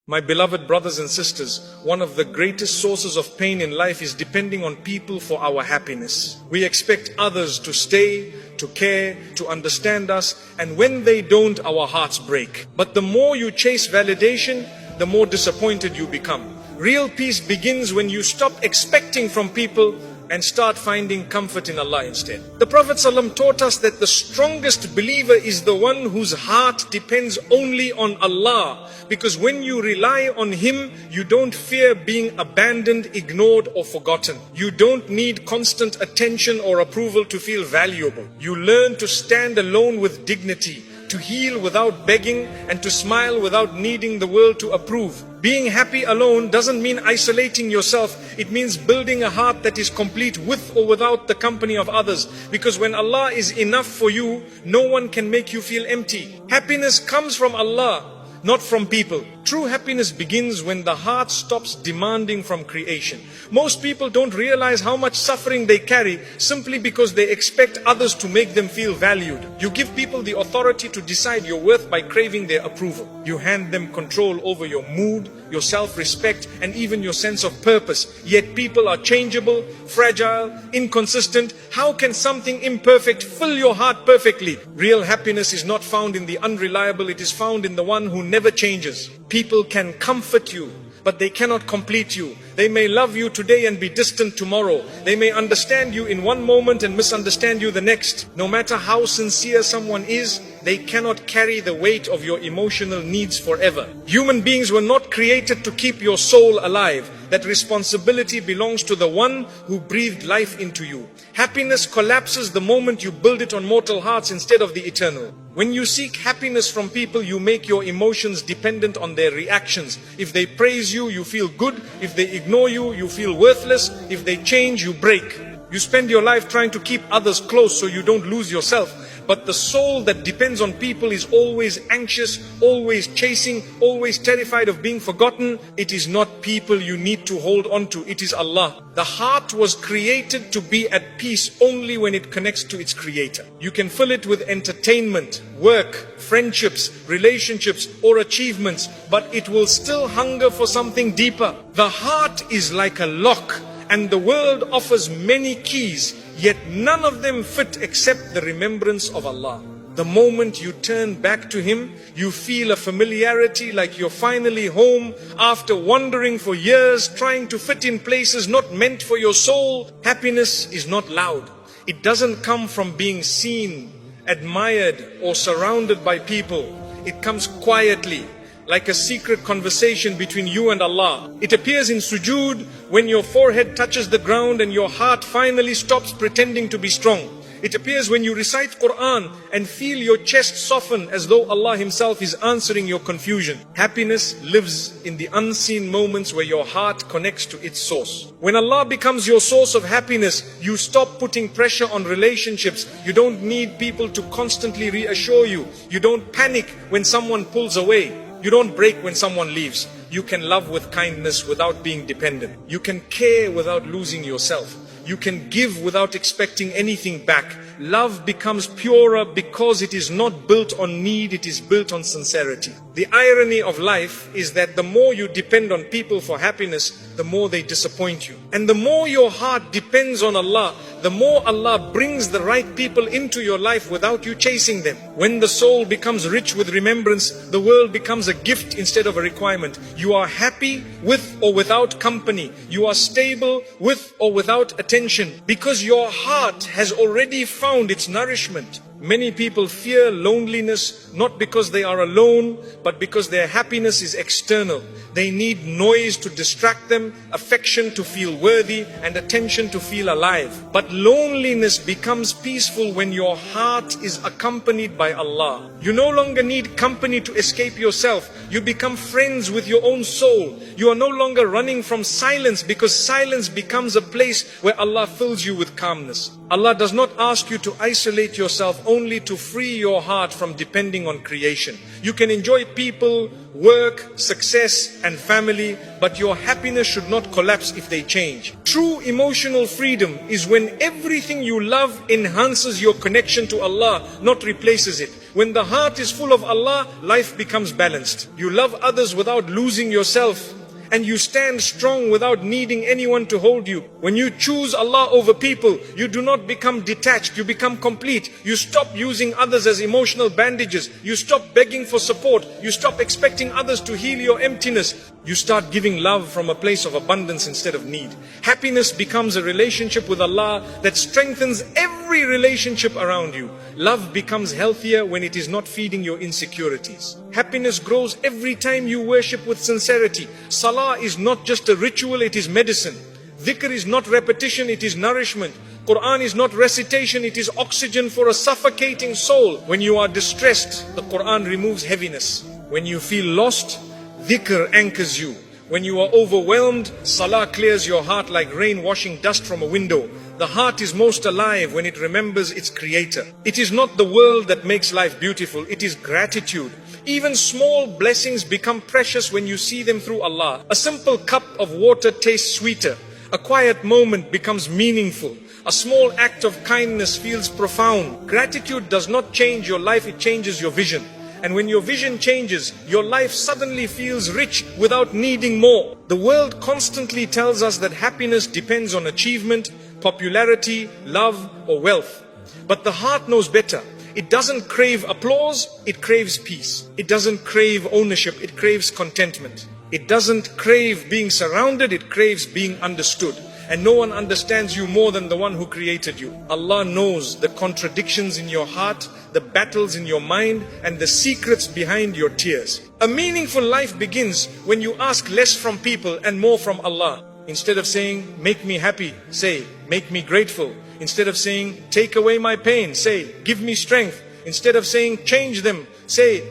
My beloved brothers and sisters, one of the greatest sources of pain in life is depending on people for our happiness. We expect others to stay, to care, to understand us, and when they don't, our hearts break. But the more you chase validation, the more disappointed you become. Real peace begins when you stop expecting from people and start finding comfort in Allah instead. The Prophet ﷺ taught us that the strongest believer is the one whose heart depends only on Allah, because when you rely on Him, you don't fear being abandoned, ignored or forgotten. You don't need constant attention or approval to feel valuable. You learn to stand alone with dignity, to heal without begging, and to smile without needing the world to approve. Being happy alone doesn't mean isolating yourself. It means building a heart that is complete with or without the company of others. Because when Allah is enough for you, no one can make you feel empty. Happiness comes from Allah, not from people. True happiness begins when the heart stops demanding from creation. Most people don't realize how much suffering they carry simply because they expect others to make them feel valued. You give people the authority to decide your worth by craving their approval. You hand them control over your mood, your self-respect, and even your sense of purpose. Yet people are changeable, fragile, inconsistent. How can something imperfect fill your heart perfectly? Real happiness is not found in the unreliable, it is found in the one who never changes. People can comfort you, but they cannot complete you. They may love you today and be distant tomorrow. They may understand you in one moment and misunderstand you the next. No matter how sincere someone is, they cannot carry the weight of your emotional needs forever. Human beings were not created to keep your soul alive. That responsibility belongs to the one who breathed life into you. Happiness collapses the moment you build it on mortal hearts instead of the eternal. When you seek happiness from people, you make your emotions dependent on their reactions. If they praise you, you feel good. If they ignore you, you feel worthless. If they change, you break. You spend your life trying to keep others close so you don't lose yourself. But the soul that depends on people is always anxious, always chasing, always terrified of being forgotten. It is not people you need to hold on to, it is Allah. The heart was created to be at peace only when it connects to its creator. You can fill it with entertainment, work, friendships, relationships or achievements, but it will still hunger for something deeper. The heart is like a lock, and the world offers many keys, yet none of them fit except the remembrance of Allah. The moment you turn back to Him, you feel a familiarity like you're finally home after wandering for years, trying to fit in places not meant for your soul. Happiness is not loud. It doesn't come from being seen, admired or surrounded by people. It comes quietly, like a secret conversation between you and Allah. It appears in sujood, when your forehead touches the ground and your heart finally stops pretending to be strong. It appears when you recite Quran and feel your chest soften as though Allah Himself is answering your confusion. Happiness lives in the unseen moments where your heart connects to its source. When Allah becomes your source of happiness, you stop putting pressure on relationships. You don't need people to constantly reassure you. You don't panic when someone pulls away. You don't break when someone leaves. You can love with kindness without being dependent. You can care without losing yourself. You can give without expecting anything back. Love becomes purer because it is not built on need, it is built on sincerity. The irony of life is that the more you depend on people for happiness, the more they disappoint you. And the more your heart depends on Allah, the more Allah brings the right people into your life without you chasing them. When the soul becomes rich with remembrance, the world becomes a gift instead of a requirement. You are happy with or without company. You are stable with or without attention, because your heart has already found its nourishment. Many people fear loneliness not because they are alone, but because their happiness is external. They need noise to distract them, affection to feel worthy, and attention to feel alive. But loneliness becomes peaceful when your heart is accompanied by Allah. You no longer need company to escape yourself. You become friends with your own soul. You are no longer running from silence, because silence becomes a place where Allah fills you with calmness. Allah does not ask you to isolate yourself only to free your heart from depending on creation. You can enjoy people, work, success and family, but your happiness should not collapse if they change. True emotional freedom is when everything you love enhances your connection to Allah, not replaces it. When the heart is full of Allah, life becomes balanced. You love others without losing yourself, and you stand strong without needing anyone to hold you. When you choose Allah over people, you do not become detached, you become complete. You stop using others as emotional bandages. You stop begging for support. You stop expecting others to heal your emptiness. You start giving love from a place of abundance instead of need. Happiness becomes a relationship with Allah that strengthens every relationship around you. Love becomes healthier when it is not feeding your insecurities. Happiness grows every time you worship with sincerity. Salah is not just a ritual, it is medicine. Dhikr is not repetition, it is nourishment. Quran is not recitation, it is oxygen for a suffocating soul. When you are distressed, the Quran removes heaviness. When you feel lost, dhikr anchors you. When you are overwhelmed, salah clears your heart like rain washing dust from a window. The heart is most alive when it remembers its creator. It is not the world that makes life beautiful, it is gratitude. Even small blessings become precious when you see them through Allah. A simple cup of water tastes sweeter. A quiet moment becomes meaningful. A small act of kindness feels profound. Gratitude does not change your life, it changes your vision. And when your vision changes, your life suddenly feels rich without needing more. The world constantly tells us that happiness depends on achievement, popularity, love, or wealth. But the heart knows better. It doesn't crave applause, it craves peace. It doesn't crave ownership, it craves contentment. It doesn't crave being surrounded, it craves being understood. And no one understands you more than the one who created you. Allah knows the contradictions in your heart, the battles in your mind, and the secrets behind your tears. A meaningful life begins when you ask less from people and more from Allah. Instead of saying, make me happy, say, make me grateful. Instead of saying, take away my pain, say, give me strength. Instead of saying, change them, say,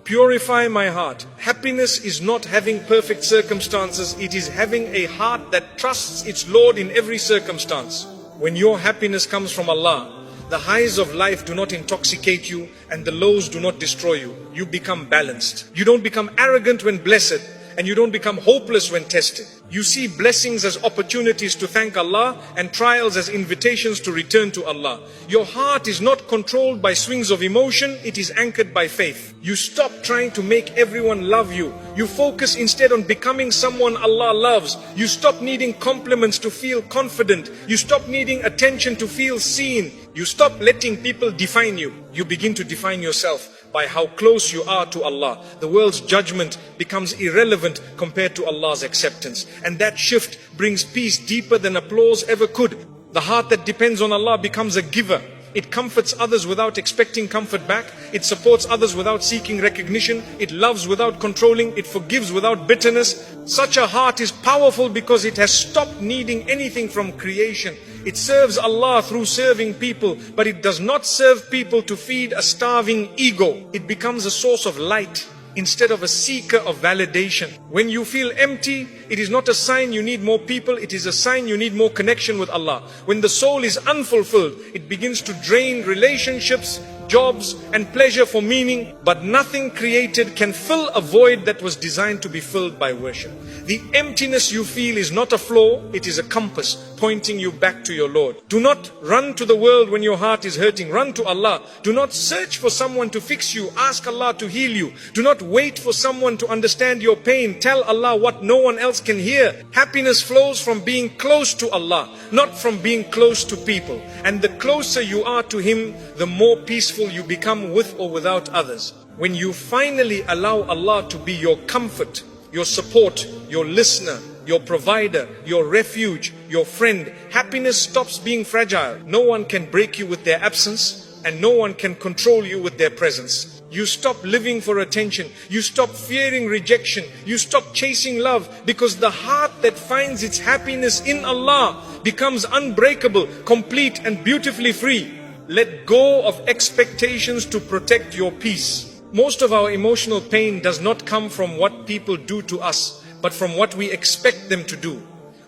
purify my heart. Happiness is not having perfect circumstances, it is having a heart that trusts its Lord in every circumstance. When your happiness comes from Allah, the highs of life do not intoxicate you and the lows do not destroy you. You become balanced. You don't become arrogant when blessed, and you don't become hopeless when tested. You see blessings as opportunities to thank Allah and trials as invitations to return to Allah. Your heart is not controlled by swings of emotion, it is anchored by faith. You stop trying to make everyone love you. You focus instead on becoming someone Allah loves. You stop needing compliments to feel confident. You stop needing attention to feel seen. You stop letting people define you. You begin to define yourself by how close you are to Allah. The world's judgment becomes irrelevant compared to Allah's acceptance. And that shift brings peace deeper than applause ever could. The heart that depends on Allah becomes a giver. It comforts others without expecting comfort back. It supports others without seeking recognition. It loves without controlling. It forgives without bitterness. Such a heart is powerful because it has stopped needing anything from creation. It serves Allah through serving people, but it does not serve people to feed a starving ego. It becomes a source of light instead of a seeker of validation. When you feel empty, it is not a sign you need more people, it is a sign you need more connection with Allah. When the soul is unfulfilled, it begins to drain relationships, jobs, and pleasure for meaning, but nothing created can fill a void that was designed to be filled by worship. The emptiness you feel is not a flaw, it is a compass pointing you back to your Lord. Do not run to the world when your heart is hurting, run to Allah. Do not search for someone to fix you, ask Allah to heal you. Do not wait for someone to understand your pain, tell Allah what no one else can hear. Happiness flows from being close to Allah, not from being close to people. And the closer you are to Him, the more peaceful you become with or without others. When you finally allow Allah to be your comfort, your support, your listener, your provider, your refuge, your friend, happiness stops being fragile. No one can break you with their absence, and no one can control you with their presence. You stop living for attention. You stop fearing rejection. You stop chasing love, because the heart that finds its happiness in Allah becomes unbreakable, complete, and beautifully free. Let go of expectations to protect your peace. Most of our emotional pain does not come from what people do to us, but from what we expect them to do.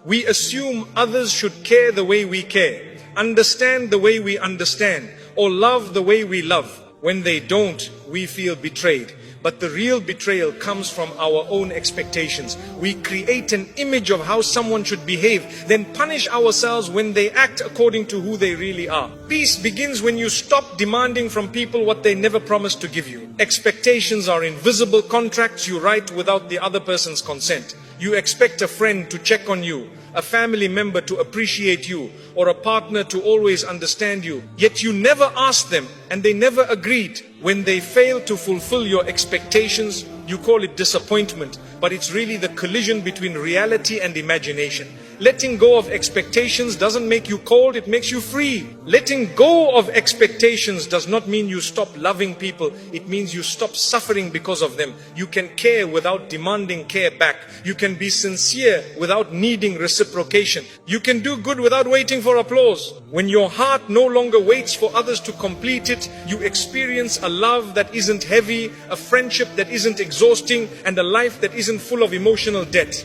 We assume others should care the way we care, understand the way we understand, or love the way we love. When they don't, we feel betrayed. But the real betrayal comes from our own expectations. We create an image of how someone should behave, then punish ourselves when they act according to who they really are. Peace begins when you stop demanding from people what they never promised to give you. Expectations are invisible contracts you write without the other person's consent. You expect a friend to check on you, a family member to appreciate you, or a partner to always understand you. Yet you never asked them and they never agreed. When they fail to fulfill your expectations, you call it disappointment, but it's really the collision between reality and imagination. Letting go of expectations doesn't make you cold, it makes you free. Letting go of expectations does not mean you stop loving people, it means you stop suffering because of them. You can care without demanding care back. You can be sincere without needing reciprocation. You can do good without waiting for applause. When your heart no longer waits for others to complete it, you experience a love that isn't heavy, a friendship that isn't exhausting, and a life that isn't full of emotional debt.